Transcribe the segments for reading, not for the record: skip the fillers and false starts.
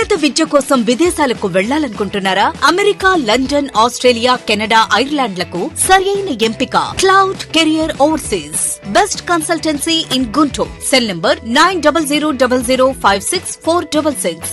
ఉన్నత విద్య కోసం విదేశాలకు వెళ్లాలనుకుంటున్నారా? అమెరికా, లండన్, ఆస్ట్రేలియా, కెనడా, ఐర్లాండ్లకు సరైన ఎంపిక Cloud Career Overseas. Best consultancy in Guntur. Cell number 9000564466.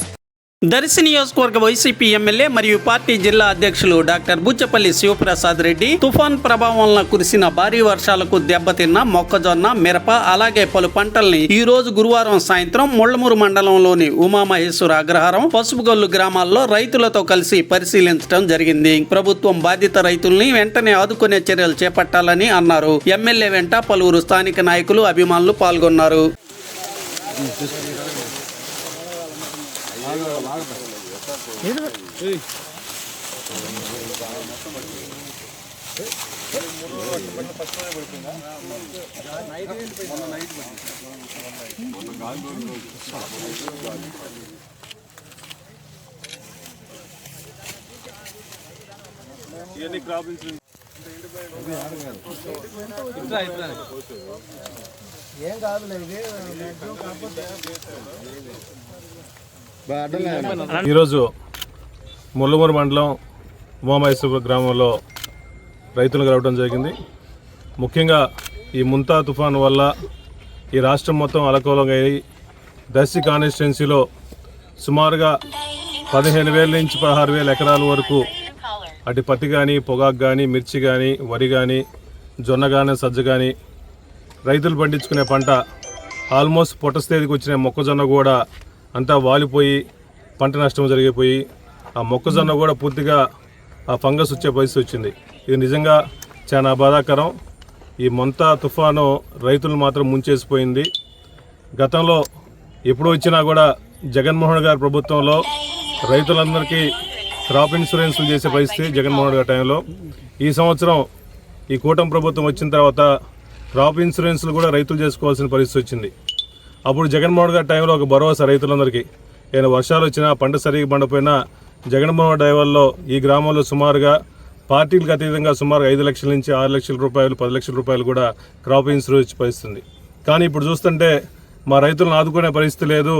Darsi నియోజకవర్గ వైసీపీ ఎమ్మెల్యే మరియు పార్టీ జిల్లా అధ్యక్షులు డాక్టర్ బుచ్చపల్లి శివప్రసాద్ రెడ్డి తుఫాన్ ప్రభావం వలన కురిసిన భారీ వర్షాలకు దెబ్బతిన్న మొక్కజొన్న, మిరప అలాగే పలు పంటల్ని ఈ రోజు గురువారం సాయంత్రం ముళ్లమూరు మండలంలోని ఉమామహేశ్వర అగ్రహారం, పసుపుగొల్లు గ్రామాల్లో రైతులతో కలిసి పరిశీలించడం జరిగింది. ప్రభుత్వం బాధిత రైతుల్ని వెంటనే ఆదుకునే చర్యలు చేపట్టాలని అన్నారు. ఎమ్మెల్యే వెంట పలువురు స్థానిక నాయకులు, అభిమానులు పాల్గొన్నారు. ఈరోజు ముళ్లమూరు మండలం ఉమామహేశ్వర గ్రామంలో రైతులు కలవడం జరిగింది. ముఖ్యంగా ఈ ముంతా తుఫాను వల్ల ఈ రాష్ట్రం మొత్తం అలకూలంగా అయ్యి దర్శి కాన్స్టిట్యున్సీలో సుమారుగా 15,000 నుంచి 16,000 ఎకరాల వరకు అటు పత్తి కానీ, పొగాకు కానీ, మిర్చి కానీ, వరి కానీ, జొన్న కానీ, సజ్జ కానీ రైతులు పండించుకునే పంట ఆల్మోస్ట్ పొట్ట స్థితికి వచ్చిన మొక్కజొన్న కూడా అంతా వాలిపోయి పంట నష్టం జరిగిపోయి ఆ మొక్కజొన్న కూడా పూర్తిగా ఆ ఫంగస్ వచ్చే పరిస్థితి వచ్చింది. ఇది నిజంగా చాలా బాధాకరం. ఈ మొంతా తుఫాను రైతులు మాత్రం ముంచేసిపోయింది. గతంలో ఎప్పుడు వచ్చినా కూడా జగన్మోహన్ గారి ప్రభుత్వంలో రైతులందరికీ క్రాప్ ఇన్సూరెన్స్లు చేసే పరిస్థితి జగన్మోహన్ గారి టైంలో. ఈ సంవత్సరం ఈ కూటమి ప్రభుత్వం వచ్చిన తర్వాత క్రాప్ ఇన్సూరెన్స్లు కూడా రైతులు చేసుకోవాల్సిన పరిస్థితి వచ్చింది. అప్పుడు జగన్మోహన్ గారి టైంలో ఒక భరోసా రైతులందరికీ, ఏదైనా వర్షాలు వచ్చినా పంట సరిగ్గా పండపోయినా జగన్మోహన్ డ్రైవర్లో ఈ గ్రామంలో సుమారుగా పార్టీలకు అతీతంగా సుమారు 5 లక్షల నుంచి 6 లక్షల రూపాయలు, 10 లక్షల రూపాయలు కూడా క్రాప్ ఇన్సూరెన్స్ పరిస్థితుంది. కానీ ఇప్పుడు చూస్తుంటే మా రైతులను ఆదుకునే పరిస్థితి లేదు.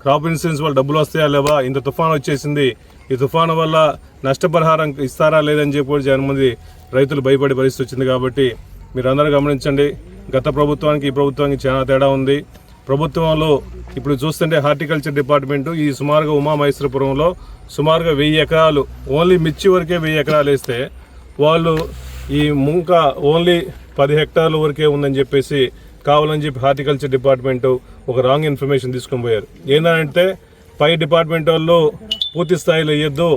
క్రాప్ ఇన్సూరెన్స్ వల్ల డబ్బులు వస్తాయా లేవా, ఇంత తుఫాను వచ్చేసింది, ఈ తుఫాను వల్ల నష్టపరిహారం ఇస్తారా లేదని చెప్పి జగన్మంది రైతులు భయపడే పరిస్థితి వచ్చింది. కాబట్టి మీరు అందరూ గమనించండి, గత ప్రభుత్వానికి ఈ ప్రభుత్వానికి చాలా తేడా ఉంది. ప్రభుత్వంలో ఇప్పుడు చూస్తుంటే హార్టికల్చర్ డిపార్ట్మెంటు ఈ సుమారుగా ఉమామహేశ్వరపురంలో సుమారుగా 1000 ఎకరాలు ఓన్లీ మిర్చి వరకే 1000 ఎకరాలు వేస్తే వాళ్ళు ఈ ముంక ఓన్లీ 10 హెక్టార్ల వరకే ఉందని చెప్పేసి కావాలని చెప్పి హార్టికల్చర్ డిపార్ట్మెంటు ఒక రాంగ్ ఇన్ఫర్మేషన్ తీసుకొని పోయారు. ఏంటంటే పై డిపార్ట్మెంట్ వాళ్ళు పూర్తి స్థాయిలో వేయొద్దు,